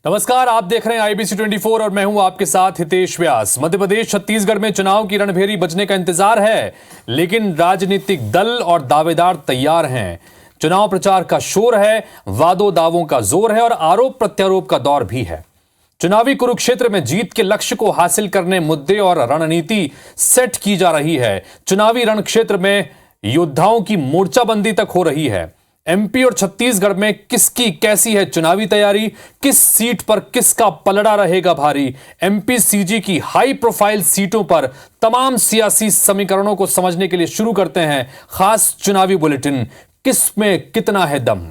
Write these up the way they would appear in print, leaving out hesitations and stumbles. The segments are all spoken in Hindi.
नमस्कार, आप देख रहे हैं आईबीसी 24 और मैं हूं आपके साथ हितेश व्यास। मध्य प्रदेश छत्तीसगढ़ में चुनाव की रणभेरी बजने का इंतजार है, लेकिन राजनीतिक दल और दावेदार तैयार हैं। चुनाव प्रचार का शोर है, वादों दावों का जोर है और आरोप प्रत्यारोप का दौर भी है। चुनावी कुरुक्षेत्र में जीत के लक्ष्य को हासिल करने मुद्दे और रणनीति सेट की जा रही है। चुनावी रण क्षेत्र में योद्धाओं की मोर्चाबंदी तक हो रही है। एमपी और छत्तीसगढ़ में किसकी कैसी है चुनावी तैयारी, किस सीट पर किसका पलड़ा रहेगा भारी। एमपी सीजी की हाई प्रोफाइल सीटों पर तमाम सियासी समीकरणों को समझने के लिए शुरू करते हैं खास चुनावी बुलेटिन, किस में कितना है दम।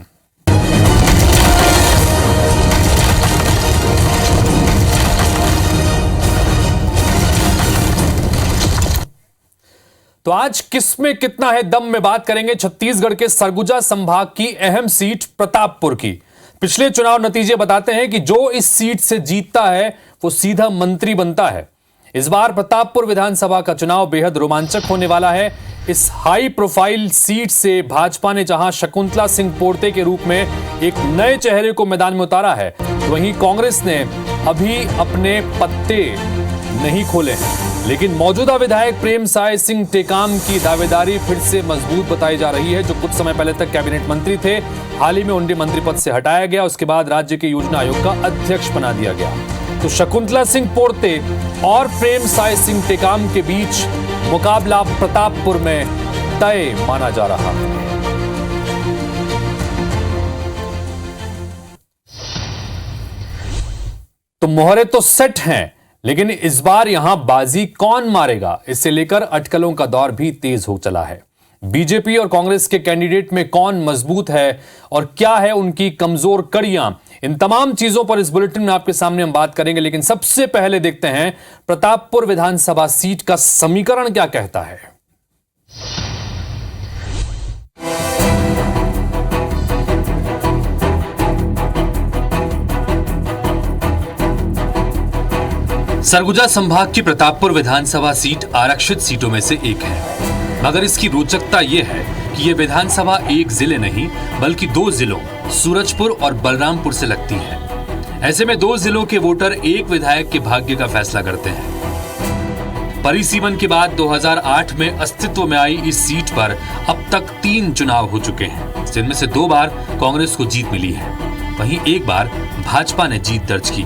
तो आज किसमें कितना है दम में बात करेंगे छत्तीसगढ़ के सरगुजा संभाग की अहम सीट प्रतापपुर की। पिछले चुनाव नतीजे बताते हैं कि जो इस सीट से जीतता है वो सीधा मंत्री बनता है। इस बार प्रतापपुर विधानसभा का चुनाव बेहद रोमांचक होने वाला है। इस हाई प्रोफाइल सीट से भाजपा ने जहां शकुंतला सिंह पोर्ते के रूप में एक नए चेहरे को मैदान में उतारा है, तो वहीं कांग्रेस ने अभी अपने पत्ते नहीं खोले हैं। लेकिन मौजूदा विधायक प्रेम साय सिंह टेकाम की दावेदारी फिर से मजबूत बताई जा रही है, जो कुछ समय पहले तक कैबिनेट मंत्री थे। हाल ही में उन्हें मंत्री पद से हटाया गया, उसके बाद राज्य के योजना आयोग का अध्यक्ष बना दिया गया। तो शकुंतला सिंह पोर्ते और प्रेम साय सिंह टेकाम के बीच मुकाबला प्रतापपुर में तय माना जा रहा है। तो मोहरे तो सेट हैं, लेकिन इस बार यहां बाजी कौन मारेगा, इससे लेकर अटकलों का दौर भी तेज हो चला है। बीजेपी और कांग्रेस के कैंडिडेट में कौन मजबूत है और क्या है उनकी कमजोर कड़ियां, इन तमाम चीजों पर इस बुलेटिन में आपके सामने हम बात करेंगे। लेकिन सबसे पहले देखते हैं प्रतापपुर विधानसभा सीट का समीकरण क्या कहता है। सरगुजा संभाग की प्रतापपुर विधानसभा सीट आरक्षित सीटों में से एक है, मगर इसकी रोचकता यह है कि यह विधानसभा एक जिले नहीं बल्कि दो जिलों सूरजपुर और बलरामपुर से लगती है। ऐसे में दो जिलों के वोटर एक विधायक के भाग्य का फैसला करते हैं। परिसीमन के बाद 2008 में अस्तित्व में आई इस सीट पर अब तक 3 चुनाव हो चुके हैं, जिनमें से 2 बार कांग्रेस को जीत मिली है, वहीं एक बार भाजपा ने जीत दर्ज की।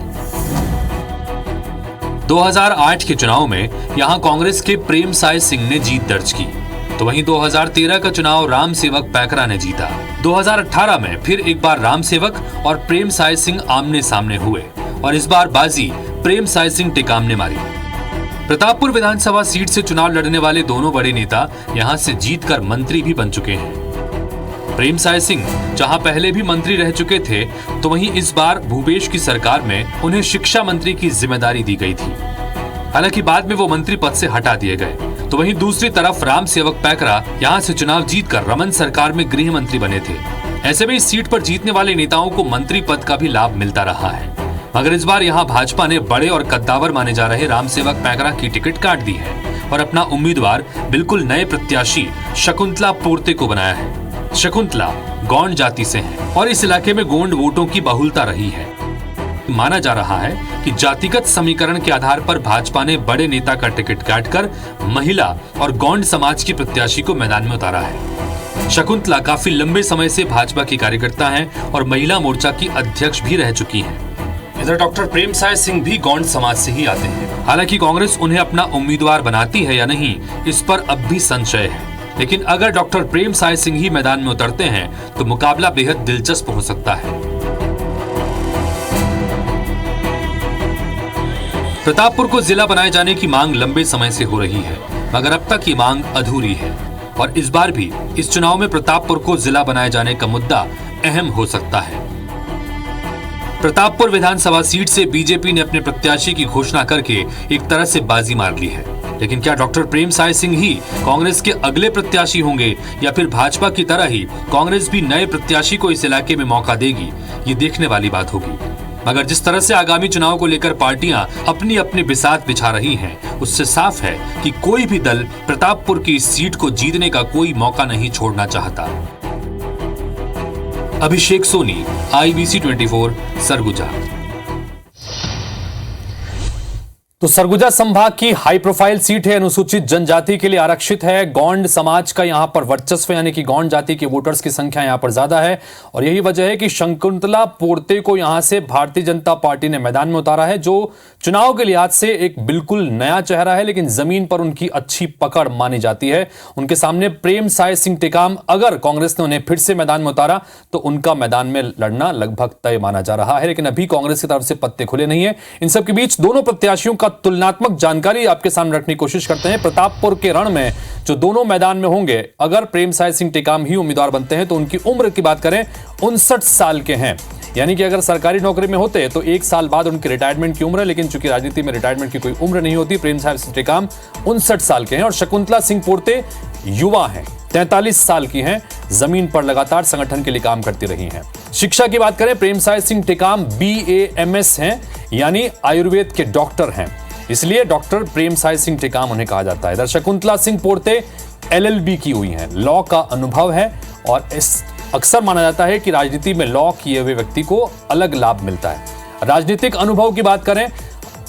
2008 के चुनाव में यहां कांग्रेस के प्रेम साय सिंह ने जीत दर्ज की, तो वहीं 2013 का चुनाव राम सेवक पैकरा ने जीता। 2018 में फिर एक बार राम सेवक और प्रेम साय सिंह आमने सामने हुए और इस बार बाजी प्रेम साय सिंह टेकाम ने मारी। प्रतापपुर विधानसभा सीट से चुनाव लड़ने वाले दोनों बड़े नेता यहां से जीतकर मंत्री भी बन चुके हैं। प्रेम साय सिंह जहां पहले भी मंत्री रह चुके थे, तो वहीं इस बार भूपेश की सरकार में उन्हें शिक्षा मंत्री की जिम्मेदारी दी गई थी। हालांकि बाद में वो मंत्री पद से हटा दिए गए। तो वहीं दूसरी तरफ राम सेवक पैकरा यहां से चुनाव जीतकर रमन सरकार में गृह मंत्री बने थे। ऐसे में इस सीट पर जीतने वाले नेताओं को मंत्री पद का भी लाभ मिलता रहा है, मगर इस बार यहाँ भाजपा ने बड़े और कद्दावर माने जा रहे राम सेवक पैकरा की टिकट काट दी है और अपना उम्मीदवार बिल्कुल नए प्रत्याशी शकुंतला पोर्ते को बनाया है। शकुंतला गोंड जाति से हैं और इस इलाके में गोंड वोटों की बहुलता रही है। माना जा रहा है कि जातिगत समीकरण के आधार पर भाजपा ने बड़े नेता का टिकट काटकर महिला और गोंड समाज की प्रत्याशी को मैदान में उतारा है। शकुंतला काफी लंबे समय से भाजपा की कार्यकर्ता हैं और महिला मोर्चा की अध्यक्ष भी रह चुकी हैं। इधर डॉक्टर प्रेम साय सिंह भी गोंड समाज से ही आते हैं। हालांकि कांग्रेस उन्हें अपना उम्मीदवार बनाती है या नहीं, इस पर अब भी संशय है। लेकिन अगर डॉक्टर प्रेम साय सिंह ही मैदान में उतरते हैं तो मुकाबला बेहद दिलचस्प हो सकता है। प्रतापपुर को जिला बनाए जाने की मांग लंबे समय से हो रही है, मगर अब तक ये मांग अधूरी है और इस बार भी इस चुनाव में प्रतापपुर को जिला बनाए जाने का मुद्दा अहम हो सकता है। प्रतापपुर विधानसभा सीट से बीजेपी ने अपने प्रत्याशी की घोषणा करके एक तरह से बाजी मार ली है, लेकिन क्या डॉक्टर प्रेम साय सिंह ही कांग्रेस के अगले प्रत्याशी होंगे या फिर भाजपा की तरह ही कांग्रेस भी नए प्रत्याशी को इस इलाके में मौका देगी, ये देखने वाली बात होगी। मगर जिस तरह से आगामी चुनाव को लेकर पार्टियां अपनी अपनी बिसात बिछा रही हैं, उससे साफ है कि कोई भी दल प्रतापपुर की इस सीट को जीतने का कोई मौका नहीं छोड़ना चाहता। अभिषेक सोनी, आईबीसी 24, सरगुजा। तो सरगुजा संभाग की हाई प्रोफाइल सीट है, अनुसूचित जनजाति के लिए आरक्षित है। गौंड समाज का यहां पर वर्चस्व, यानी कि गौंड जाति के वोटर्स की संख्या यहां पर ज्यादा है और यही वजह है कि शकुंतला पोर्ते को यहां से भारतीय जनता पार्टी ने मैदान में उतारा है, जो चुनाव के लिहाज से एक बिल्कुल नया चेहरा है, लेकिन जमीन पर उनकी अच्छी पकड़ मानी जाती है। उनके सामने प्रेम साय सिंह टेकाम, अगर कांग्रेस ने उन्हें फिर से मैदान में उतारा तो उनका मैदान में लड़ना लगभग तय माना जा रहा है, लेकिन अभी कांग्रेस की तरफ से पत्ते खुले नहीं है। इन सब के बीच दोनों प्रत्याशियों का तुलनात्मक जानकारी आपके सामने रखने की कोशिश करते हैं। प्रतापपुर के रण में जो दोनों मैदान में होंगे, अगर प्रेम साय सिंह टेकाम ही उम्मीदवार बनते हैं तो उनकी उम्र की बात करें 59 साल के हैं, यानी कि अगर सरकारी नौकरी में होते तो 1 साल बाद उनकी रिटायरमेंट की उम्र है, लेकिन चूंकि राजनीति में रिटायरमेंट की कोई उम्र नहीं होती। प्रेम साय सिंह टेकाम 59 साल के हैं और शकुंतला सिंह पोर्ते युवा हैं, 43 साल की हैं, जमीन पर लगातार संगठन के लिए काम करती रही हैं। शिक्षा की बात करें, प्रेम साय सिंह टेकाम BAMS हैं, यानी आयुर्वेद के डॉक्टर हैं, इसलिए डॉक्टर प्रेम साय सिंह टेकाम उन्हें कहा जाता है। इधर शकुंतला सिंह पोर्ते LLB की हुई हैं, लॉ का अनुभव है और अक्सर माना जाता है कि राजनीति में लॉ किए हुए व्यक्ति को अलग लाभ मिलता है। राजनीतिक अनुभव की बात करें,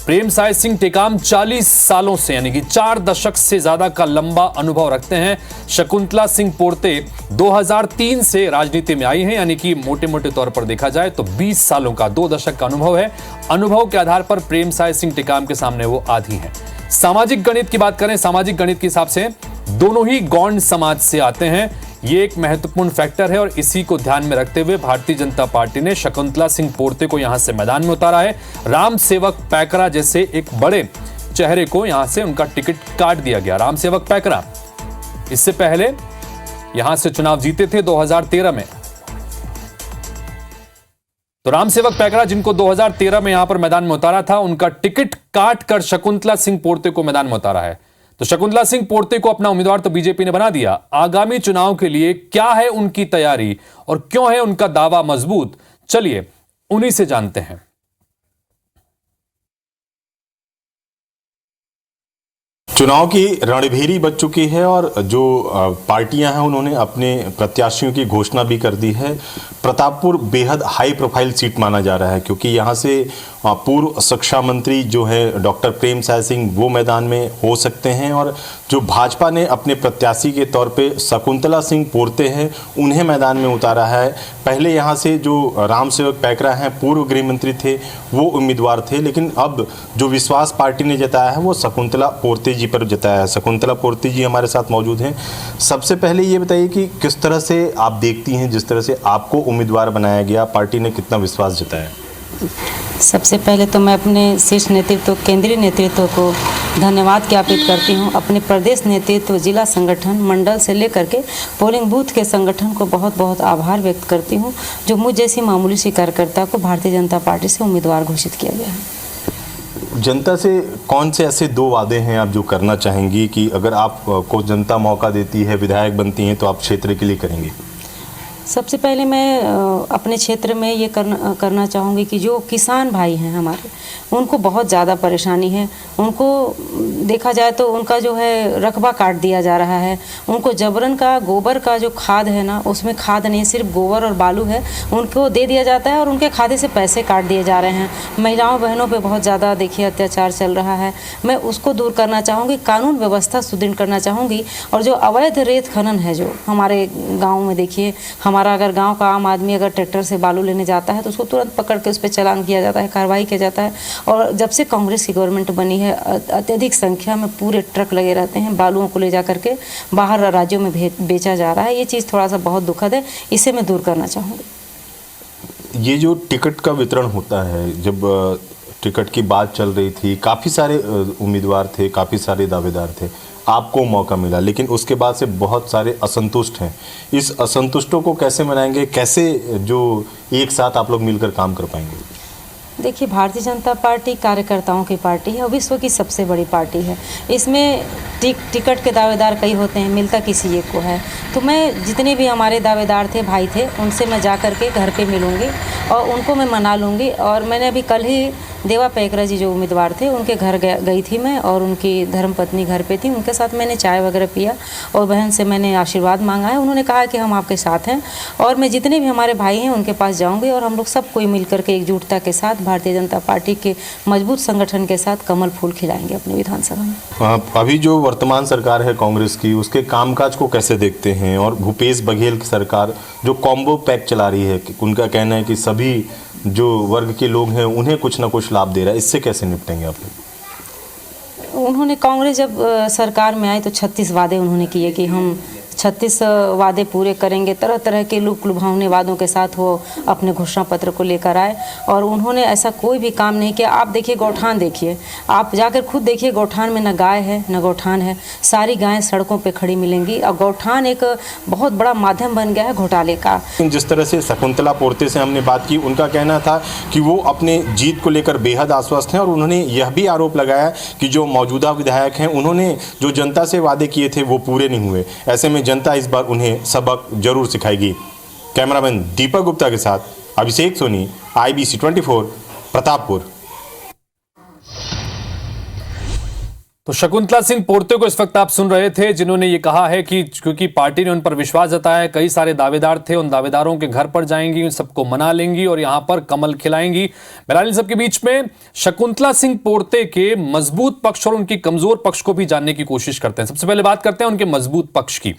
प्रेम साय सिंह टेकाम 40 सालों से, यानी कि 4 दशक से ज्यादा का लंबा अनुभव रखते हैं। शकुंतला सिंह पोर्ते 2003 से राजनीति में आई हैं, यानी कि मोटे मोटे तौर पर देखा जाए तो 20 सालों का, 2 दशक का अनुभव है। अनुभव के आधार पर प्रेम साय सिंह टेकाम के सामने वो आधी हैं। सामाजिक गणित की बात करें, सामाजिक गणित के हिसाब से दोनों ही गौंड समाज से आते हैं, ये एक महत्वपूर्ण फैक्टर है और इसी को ध्यान में रखते हुए भारतीय जनता पार्टी ने शकुंतला सिंह पोर्ते को यहां से मैदान में उतारा है। राम सेवक पैकरा जैसे एक बड़े चेहरे को यहां से उनका टिकट काट दिया गया। राम सेवक पैकरा इससे पहले यहां से चुनाव जीते थे 2013 में। तो राम सेवक पैकरा, जिनको 2013 में यहां पर मैदान में उतारा था, उनका टिकट काट कर शकुंतला सिंह पोर्ते को मैदान में उतारा है। तो शकुंतला सिंह पोर्ते को अपना उम्मीदवार तो बीजेपी ने बना दिया। आगामी चुनाव के लिए क्या है उनकी तैयारी और क्यों है उनका दावा मजबूत, चलिए उन्हीं से जानते हैं। चुनाव की रणभेरी बज चुकी है और जो पार्टियां हैं उन्होंने अपने प्रत्याशियों की घोषणा भी कर दी है। प्रतापपुर बेहद हाई प्रोफाइल सीट माना जा रहा है, क्योंकि यहां से पूर्व शिक्षा मंत्री जो है डॉक्टर प्रेम साय सिंह वो मैदान में हो सकते हैं और जो भाजपा ने अपने प्रत्याशी के तौर पे शकुंतला सिंह पोर्ते हैं उन्हें मैदान में उतारा है। पहले यहां से जो राम सेवक पैकरा हैं, पूर्व गृह मंत्री थे, वो उम्मीदवार थे, लेकिन अब जो विश्वास पार्टी ने जताया है वो शकुंतला पोर्ते जी पर जताया है। शकुंतला पोर्ते जी हमारे साथ मौजूद हैं। सबसे पहले ये बताइए कि किस तरह से आप देखती हैं, जिस तरह से आपको उम्मीदवार बनाया गया, पार्टी ने कितना विश्वास जताया? सबसे पहले तो मैं अपने शीर्ष नेतृत्व, केंद्रीय नेतृत्व को धन्यवाद ज्ञापित करती हूँ। अपने प्रदेश नेतृत्व, जिला संगठन, मंडल से लेकर के पोलिंग बूथ के संगठन को बहुत बहुत आभार व्यक्त करती हूँ, जो मुझ जैसी मामूली सी कार्यकर्ता को भारतीय जनता पार्टी से उम्मीदवार घोषित किया गया है। जनता से कौन से ऐसे 2 वादे हैं आप जो करना चाहेंगी कि अगर आपको जनता मौका देती है, विधायक बनती हैं, तो आप क्षेत्र के लिए करेंगे? सबसे पहले मैं अपने क्षेत्र में ये करना चाहूँगी कि जो किसान भाई हैं हमारे, उनको बहुत ज़्यादा परेशानी है। उनको देखा जाए तो उनका जो है रकबा काट दिया जा रहा है। उनको जबरन का गोबर का जो खाद है ना, उसमें खाद नहीं, सिर्फ गोबर और बालू है, उनको दे दिया जाता है और उनके खाते से पैसे काट दिए जा रहे हैं। महिलाओं बहनों पे बहुत ज़्यादा देखिए अत्याचार चल रहा है। मैं उसको दूर करना चाहूँगी, कानून व्यवस्था सुदृढ़ करना चाहूँगी। और जो अवैध रेत खनन है जो हमारे गाँव में, देखिए हमारा अगर गांव का आम आदमी अगर ट्रैक्टर से बालू लेने जाता है तो उसको तुरंत पकड़ के उस पर चालान किया जाता है, कार्रवाई किया जाता है। और जब से कांग्रेस की गवर्नमेंट बनी है, अत्यधिक संख्या में पूरे ट्रक लगे रहते हैं, बालुओं को ले जा करके बाहर राज्यों में बेचा जा रहा है। ये चीज़ थोड़ा सा बहुत दुखद है, इसे मैं दूर करना चाहूँगी। ये जो टिकट का वितरण होता है, जब टिकट की बात चल रही थी, काफ़ी सारे उम्मीदवार थे, काफ़ी सारे दावेदार थे, आपको मौका मिला, लेकिन उसके बाद से बहुत सारे असंतुष्ट हैं। इस असंतुष्टों को कैसे मनाएंगे, कैसे जो एक साथ आप लोग मिलकर काम कर पाएंगे? देखिए, भारतीय जनता पार्टी कार्यकर्ताओं की पार्टी है और विश्व की सबसे बड़ी पार्टी है। इसमें टिकट के दावेदार कई होते हैं, मिलता किसी एक को है। तो मैं जितने भी हमारे दावेदार थे, भाई थे, उनसे मैं जा कर के घर पे मिलूँगी और उनको मैं मना लूँगी। और मैंने अभी कल ही देवा पैकरा जी जो उम्मीदवार थे उनके घर गई थी मैं, और उनकी धर्मपत्नी घर पे थी, उनके साथ मैंने चाय वगैरह पिया और बहन से मैंने आशीर्वाद मांगा है। उन्होंने कहा कि हम आपके साथ हैं और मैं जितने भी हमारे भाई हैं उनके पास जाऊंगी और हम लोग सब कोई मिल करके एकजुटता के साथ भारतीय जनता पार्टी के मजबूत संगठन के साथ कमल फूल खिलाएंगे अपने विधानसभा में। अभी जो वर्तमान सरकार है कांग्रेस की, उसके कामकाज को कैसे देखते हैं? और भूपेश बघेल की सरकार जो कॉम्बो पैक चला रही है, उनका कहना है कि सभी जो वर्ग के लोग हैं उन्हें कुछ ना कुछ लाभ दे रहा है, इससे कैसे निपटेंगे आप? उन्होंने कांग्रेस जब सरकार में आई तो 36 वादे उन्होंने किए कि हम 36 वादे पूरे करेंगे। तरह तरह के लुभावने वादों के साथ वो अपने घोषणा पत्र को लेकर आए और उन्होंने ऐसा कोई भी काम नहीं किया। आप देखिए गौठान, देखिए आप जाकर खुद देखिए, गौठान में न गाय है न गौठान है, सारी गायें सड़कों पे खड़ी मिलेंगी और गौठान एक बहुत बड़ा माध्यम बन गया है घोटाले का। जिस तरह से शकुंतला पोर्ते से हमने बात की, उनका कहना था कि वो अपने जीत को लेकर बेहद आश्वस्त हैं और उन्होंने यह भी आरोप लगाया कि जो मौजूदा विधायक हैं उन्होंने जो जनता से वादे किए थे वो पूरे नहीं हुए। ऐसे में जनता इस बार उन्हें सबक जरूर सिखाएगी। कैमरामैन दीपक गुप्ता के साथ अभिषेक सोनी, IBC 24, प्रतापपुर। तो शकुंतला सिंह पोर्ते को इस वक्त आप सुन रहे थे, जिन्होंने ये कहा है कि क्योंकि पार्टी ने उन पर विश्वास जताया है, कई सारे दावेदार थे, उन दावेदारों के घर पर जाएंगी, उन सबको मना लेंगी और यहां पर कमल खिलाएंगी। बहरहाल इन सबके बीच में शकुंतला सिंह पोर्ते के मजबूत पक्ष और उनकी कमजोर पक्ष को भी जानने की कोशिश करते हैं। सबसे पहले बात करते हैं उनके मजबूत पक्ष की।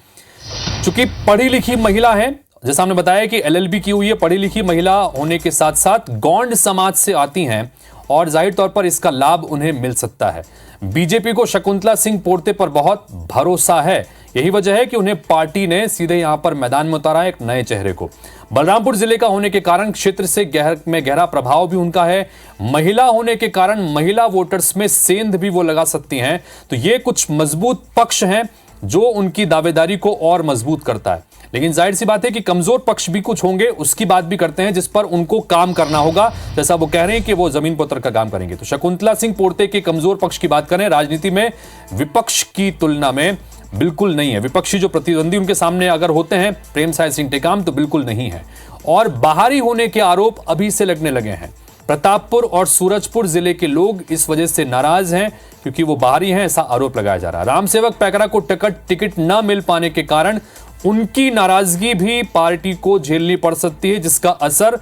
चूंकि पढ़ी लिखी महिला है, जैसा हमने बताया कि LLB की हुई है, पढ़ी लिखी महिला होने के साथ साथ गौंड समाज से आती हैं और जाहिर तौर पर इसका लाभ उन्हें मिल सकता है। बीजेपी को शकुंतला सिंह पोर्ते पर बहुत भरोसा है, यही वजह है कि उन्हें पार्टी ने सीधे यहां पर मैदान में उतारा है, एक नए चेहरे को। बलरामपुर जिले का होने के कारण क्षेत्र से गहरा प्रभाव भी उनका है। महिला होने के कारण महिला वोटर्स में सेंध भी वो लगा सकती हैं। तो ये कुछ मजबूत पक्ष हैं जो उनकी दावेदारी को और मजबूत करता है। लेकिन जाहिर सी बात है कि कमजोर पक्ष भी कुछ होंगे, उसकी बात भी करते हैं जिस पर उनको काम करना होगा। जैसा वो कह रहे हैं कि वो जमीन पर उतर कर काम करेंगे। तो शकुंतला सिंह पोर्ते के कमजोर पक्ष की बात करें, राजनीति में विपक्ष की तुलना में बिल्कुल नहीं है। विपक्षी जो प्रतिद्वंदी उनके सामने अगर होते हैं प्रेम साय सिंह टेकाम, तो बिल्कुल नहीं है। और बाहरी होने के आरोप अभी से लगने लगे हैं। प्रतापपुर और सूरजपुर जिले के लोग इस वजह से नाराज हैं क्योंकि वो बाहरी हैं, ऐसा आरोप लगाया जा रहा है। रामसेवक पैकरा को टिकट न मिल पाने के कारण उनकी नाराजगी भी पार्टी को झेलनी पड़ सकती है, जिसका असर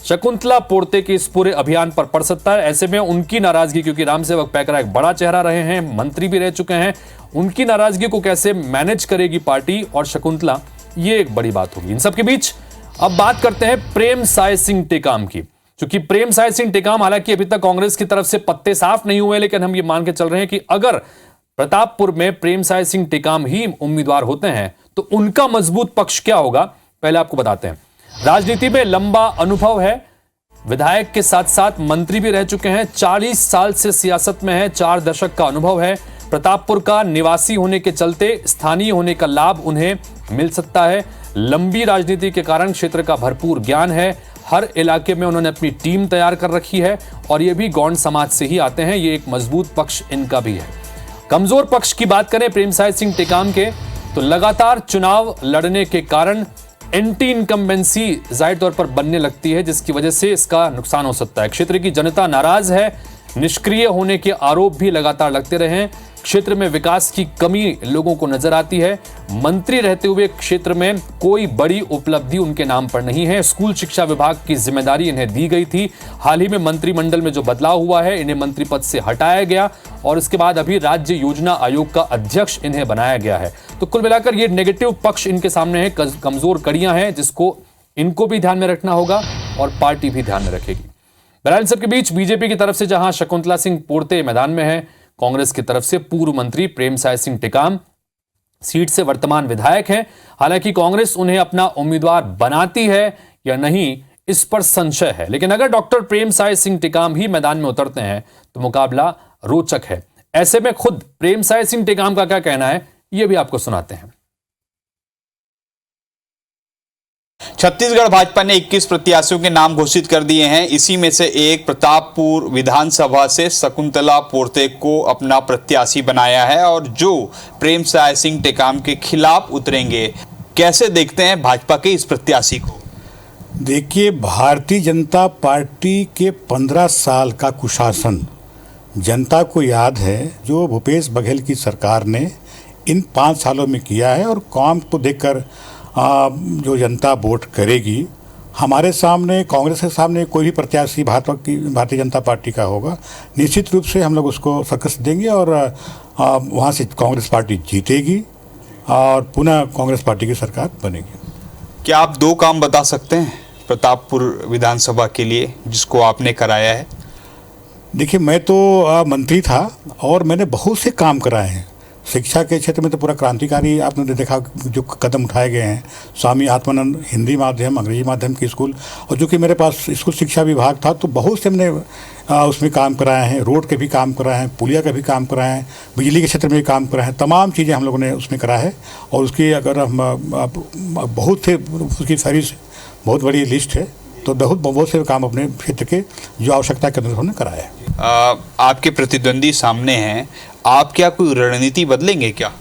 शकुंतला पोर्ते के इस पूरे अभियान पर पड़ सकता है। ऐसे में उनकी नाराजगी, क्योंकि रामसेवक पैकरा एक बड़ा चेहरा रहे हैं, मंत्री भी रह चुके हैं, उनकी नाराजगी को कैसे मैनेज करेगी पार्टी और शकुंतला, ये एक बड़ी बात होगी। इन सबके बीच अब बात करते हैं प्रेम साय सिंह टेकाम की। क्योंकि प्रेम साय सिंह टेकाम हालांकि अभी तक कांग्रेस की तरफ से पत्ते साफ नहीं हुए, लेकिन हम ये मान के चल रहे हैं कि अगर प्रतापपुर में प्रेम साय सिंह टेकाम ही उम्मीदवार होते हैं तो उनका मजबूत पक्ष क्या होगा, पहले आपको बताते हैं। राजनीति में लंबा अनुभव है, विधायक के साथ साथ मंत्री भी रह चुके हैं, 40 साल से सियासत में है, 4 दशक का अनुभव है। प्रतापपुर का निवासी होने के चलते स्थानीय होने का लाभ उन्हें मिल सकता है। लंबी राजनीति के कारण क्षेत्र का भरपूर ज्ञान है, हर इलाके में उन्होंने अपनी टीम तैयार कर रखी है और ये भी गौंड समाज से ही आते हैं, ये एक मजबूत पक्ष इनका भी है। कमजोर पक्ष की बात करें प्रेम साय सिंह टेकाम के, तो लगातार चुनाव लड़ने के कारण एंटी इनकम्बेंसी जाहिर तौर पर बनने लगती है, जिसकी वजह से इसका नुकसान हो सकता है। क्षेत्र की जनता नाराज है, निष्क्रिय होने के आरोप भी लगातार लगते रहे हैं। क्षेत्र में विकास की कमी लोगों को नजर आती है। मंत्री रहते हुए क्षेत्र में कोई बड़ी उपलब्धि उनके नाम पर नहीं है। स्कूल शिक्षा विभाग की जिम्मेदारी इन्हें दी गई थी, हाल ही में मंत्रिमंडल में जो बदलाव हुआ है इन्हें मंत्री पद से हटाया गया और इसके बाद अभी राज्य योजना आयोग का अध्यक्ष इन्हें बनाया गया है। तो कुल मिलाकर ये नेगेटिव पक्ष इनके सामने है, कमजोर कड़ियां हैं जिसको इनको भी ध्यान में रखना होगा और पार्टी भी ध्यान में रखेगी। बहरहाल सबके बीच बीजेपी की तरफ से जहां शकुंतला सिंह पोर्ते मैदान में है, कांग्रेस की तरफ से पूर्व मंत्री प्रेम साय सिंह टेकाम सीट से वर्तमान विधायक हैं। हालांकि कांग्रेस उन्हें अपना उम्मीदवार बनाती है या नहीं, इस पर संशय है। लेकिन अगर डॉक्टर प्रेम साय सिंह टेकाम ही मैदान में उतरते हैं तो मुकाबला रोचक है। ऐसे में खुद प्रेम साय सिंह टेकाम का क्या कहना है, यह भी आपको सुनाते हैं। छत्तीसगढ़ भाजपा ने 21 प्रत्याशियों के नाम घोषित कर दिए हैं। इसी में से एक प्रतापपुर विधानसभा से शकुंतला पोर्ते को अपना प्रत्याशी बनाया है और जो प्रेमसाय सिंह टेकाम के खिलाफ उतरेंगे। कैसे देखते हैं भाजपा के इस प्रत्याशी को? देखिए, भारतीय जनता पार्टी के 15 साल का कुशासन जनता को याद है, जो भूपेश बघेल की सरकार ने इन 5 सालों में किया है, और काम को देखकर जो जनता वोट करेगी। हमारे सामने, कांग्रेस के सामने कोई भी प्रत्याशी भारतीय जनता पार्टी का होगा, निश्चित रूप से हम लोग उसको शिकस्त देंगे और वहाँ से कांग्रेस पार्टी जीतेगी और पुनः कांग्रेस पार्टी की सरकार बनेगी। क्या आप 2 काम बता सकते हैं प्रतापपुर विधानसभा के लिए जिसको आपने कराया है? देखिए, मैं तो मंत्री था और मैंने बहुत से काम कराए हैं। शिक्षा के क्षेत्र में तो पूरा क्रांतिकारी आपने देखा जो कदम उठाए गए हैं। स्वामी आत्मानंद हिंदी माध्यम, अंग्रेजी माध्यम के स्कूल, और जो कि मेरे पास स्कूल शिक्षा विभाग था, तो बहुत से हमने उसमें काम कराए हैं। रोड के भी काम कराए हैं, पुलिया का भी काम कराए हैं, बिजली के क्षेत्र में भी काम कराए हैं। तमाम चीज़ें हम लोगों ने उसमें करा है और उसकी अगर हम बहुत से उसकी फहरिस्त बहुत बड़ी लिस्ट है, तो बहुत से काम अपने क्षेत्र के जो आवश्यकता के अनुसार कराया है। आपके प्रतिद्वंदी सामने हैं, आप क्या कोई रणनीति बदलेंगे क्या?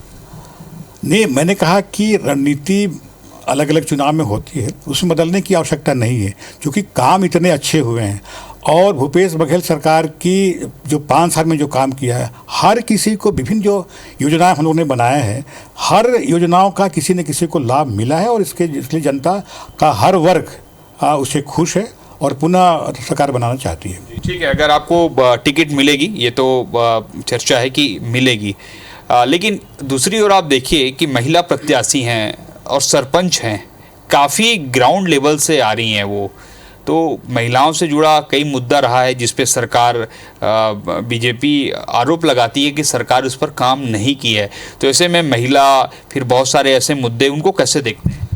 नहीं, मैंने कहा कि रणनीति अलग अलग चुनाव में होती है, उसमें बदलने की आवश्यकता नहीं है, क्योंकि काम इतने अच्छे हुए हैं। और भूपेश बघेल सरकार की जो 5 साल में जो काम किया है, हर किसी को विभिन्न जो योजनाएं हम लोगों ने बनाए हैं, हर योजनाओं का किसी न किसी को लाभ मिला है और इसलिए जनता का हर वर्ग उससे खुश है और पुनः सरकार बनाना चाहती है। ठीक है, अगर आपको टिकट मिलेगी, ये तो चर्चा है कि मिलेगी, लेकिन दूसरी ओर आप देखिए कि महिला प्रत्याशी हैं और सरपंच हैं, काफ़ी ग्राउंड लेवल से आ रही हैं वो, तो महिलाओं से जुड़ा कई मुद्दा रहा है जिस पे सरकार बीजेपी आरोप लगाती है कि सरकार उस पर काम नहीं की है। तो ऐसे में महिला, फिर बहुत सारे ऐसे मुद्दे, उनको कैसे देखते हैं?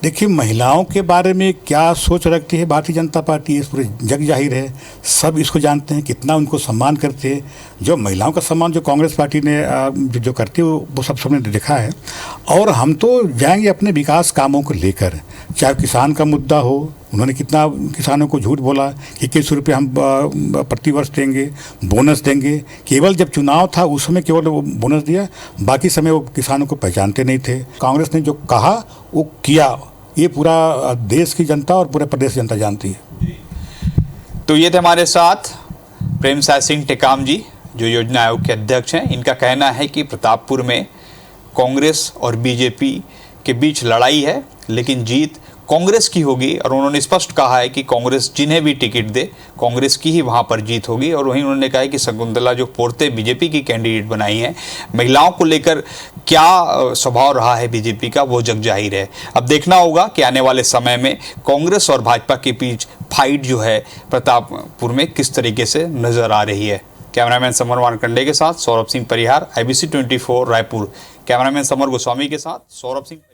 देखिए, महिलाओं के बारे में क्या सोच रखती है भारतीय जनता पार्टी, इस पूरे जग जाहिर है, सब इसको जानते हैं, कितना उनको सम्मान करते हैं। जो महिलाओं का सम्मान जो कांग्रेस पार्टी ने जो करती है वो सबने देखा है। और हम तो जाएंगे अपने विकास कामों को लेकर, चाहे किसान का मुद्दा हो, उन्होंने कितना किसानों को झूठ बोला कि 21 रुपये हम प्रतिवर्ष देंगे, बोनस देंगे। केवल जब चुनाव था उस समय केवल वो बोनस दिया, बाकी समय वो किसानों को पहचानते नहीं थे। कांग्रेस ने जो कहा वो किया, ये पूरा देश की जनता और पूरे प्रदेश जनता जानती है। तो ये थे हमारे साथ प्रेमसाय सिंह टेकाम जी, जो योजना आयोग के अध्यक्ष हैं। इनका कहना है कि प्रतापपुर में कांग्रेस और बीजेपी के बीच लड़ाई है, लेकिन जीत कांग्रेस की होगी। और उन्होंने स्पष्ट कहा है कि कांग्रेस जिन्हें भी टिकट दे, कांग्रेस की ही वहां पर जीत होगी। और वहीं उन्होंने कहा है कि शकुंतला जो पोर्ते बीजेपी की कैंडिडेट बनाई है, महिलाओं को लेकर क्या स्वभाव रहा है बीजेपी का, वो जग जाहिर है। अब देखना होगा कि आने वाले समय में कांग्रेस और भाजपा के बीच फाइट जो है प्रतापपुर में किस तरीके से नजर आ रही है। कैमरामैन समर वानखंडे के साथ Saurabh Singh Parihar, IBC 24 Raipur. Cameraman summer Goswami के साथ सौरभ सिंह परिहार।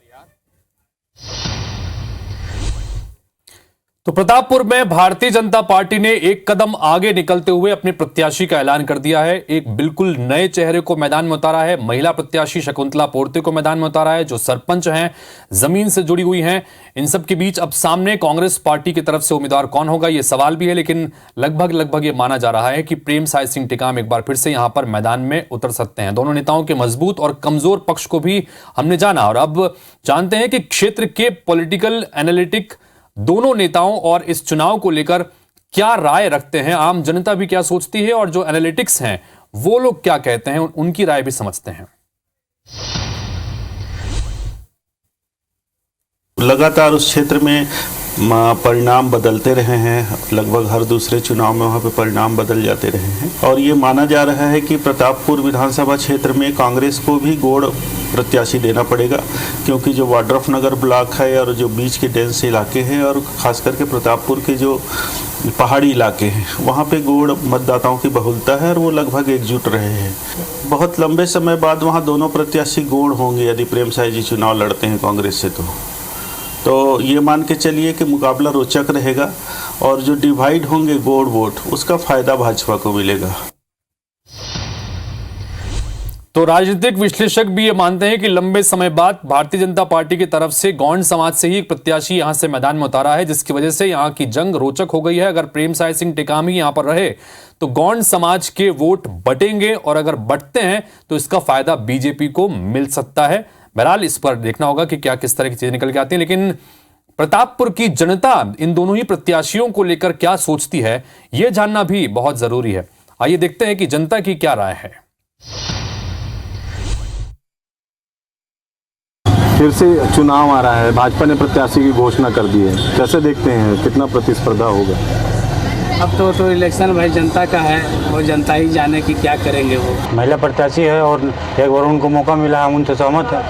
तो प्रतापपुर में भारतीय जनता पार्टी ने एक कदम आगे निकलते हुए अपने प्रत्याशी का ऐलान कर दिया है। एक बिल्कुल नए चेहरे को मैदान में उतारा है। महिला प्रत्याशी शकुंतला पोर्ते को मैदान में उतारा है, जो सरपंच हैं, जमीन से जुड़ी हुई हैं। इन सब के बीच अब सामने कांग्रेस पार्टी की तरफ से उम्मीदवार कौन होगा, यह सवाल भी है, लेकिन लगभग ये माना जा रहा है कि प्रेमसाय सिंह टेकाम एक बार फिर से यहां पर मैदान में उतर सकते हैं। दोनों नेताओं के मजबूत और कमजोर पक्ष को भी हमने जाना, और अब जानते हैं कि क्षेत्र के पॉलिटिकल एनालिटिक दोनों नेताओं और इस चुनाव को लेकर क्या राय रखते हैं, आम जनता भी क्या सोचती है, और जो एनालिटिक्स हैं वो लोग क्या कहते हैं, उनकी राय भी समझते हैं। लगातार उस क्षेत्र में परिणाम बदलते रहे हैं, लगभग हर दूसरे चुनाव में वहाँ पे परिणाम बदल जाते रहे हैं। और ये माना जा रहा है कि प्रतापपुर विधानसभा क्षेत्र में कांग्रेस को भी गोड़ प्रत्याशी देना पड़ेगा, क्योंकि जो वाड्रफ नगर ब्लॉक है और जो बीच के डेंस इलाके हैं और ख़ास करके प्रतापपुर के जो पहाड़ी इलाके हैं, वहाँ पे गोड़ मतदाताओं की बहुलता है और वो लगभग एकजुट रहे हैं। बहुत लंबे समय बाद वहाँ दोनों प्रत्याशी गोड़ होंगे यदि प्रेमसाय जी चुनाव लड़ते हैं कांग्रेस से। तो ये मान के चलिए कि मुकाबला रोचक रहेगा और जो डिवाइड होंगे गोड़ वोट, उसका फायदा भाजपा को मिलेगा। तो राजनीतिक विश्लेषक भी ये मानते हैं कि लंबे समय बाद भारतीय जनता पार्टी की तरफ से गौंड समाज से ही एक प्रत्याशी यहां से मैदान में उतारा है, जिसकी वजह से यहां की जंग रोचक हो गई है। अगर प्रेम साय सिंह टेकाम ही यहां पर रहे तो गौंड समाज के वोट बटेंगे, और अगर बटते हैं तो इसका फायदा बीजेपी को मिल सकता है। बहरहाल इस पर देखना होगा कि क्या किस तरह की चीजें निकल के आती हैं। लेकिन प्रतापपुर की जनता इन दोनों ही प्रत्याशियों को लेकर क्या सोचती है, यह जानना भी बहुत जरूरी है। आइए देखते हैं कि जनता की क्या राय है। फिर से चुनाव आ रहा है, भाजपा ने प्रत्याशी की घोषणा कर दी है, कैसे देखते हैं, कितना प्रतिस्पर्धा होगा? अब तो इलेक्शन भाई जनता का है, और जनता ही जाने कि क्या करेंगे वो। महिला प्रत्याशी है और एक बार उनको मौका मिला, हम उनसे सहमत हैं।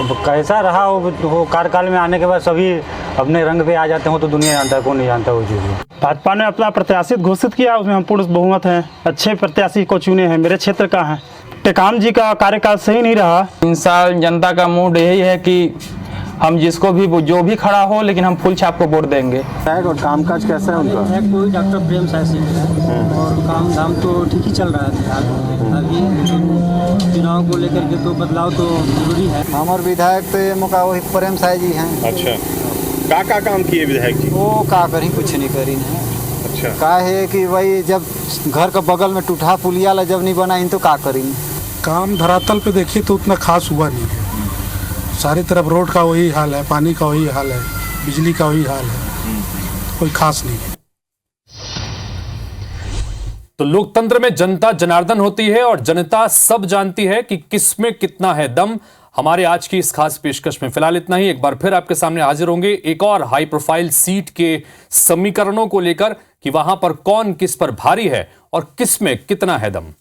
अब कैसा रहा वो कार्यकाल में आने के बाद सभी अपने रंग पे आ जाते हो तो दुनिया जानता है, कौन नहीं जानता वो चीज़। भाजपा ने अपना प्रत्याशी घोषित किया, उसमें हम पूर्ण बहुमत हैं, अच्छे प्रत्याशी को चुने हैं। मेरे क्षेत्र का है, टेकाम जी का कार्यकाल सही नहीं रहा। इन साल जनता का मूड यही है कि हम जिसको भी जो भी खड़ा हो, लेकिन हम फुल छाप को वोट देंगे। और कामकाज कैसा है उनका? कोई डॉक्टर प्रेम साय सिंह है और काम धाम तो ठीक ही चल रहा है फिलहाल। अभी चुनाव को लेकर के तो बदलाव तो जरूरी है। हमारे विधायक तो मौका वही प्रेम साय जी हैं। अच्छा, का काम किए विधायक जी? वो का करी कुछ नहीं करी है। अच्छा, का है कि वही जब घर का बगल में टूटा पुलिया ला जब नहीं बना इन तो का करी। काम धरातल पे देखिए तो उतना खास हुआ नहीं है। सारी तरफ रोड का वही हाल है, पानी का वही हाल है, बिजली का वही हाल है, कोई खास नहीं है। तो लोकतंत्र में जनता जनार्दन होती है और जनता सब जानती है कि किसमें कितना है दम। हमारे आज की इस खास पेशकश में फिलहाल इतना ही। एक बार फिर आपके सामने हाजिर होंगे एक और हाई प्रोफाइल सीट के समीकरणों को लेकर कि वहां पर कौन किस पर भारी है और किस में कितना है दम।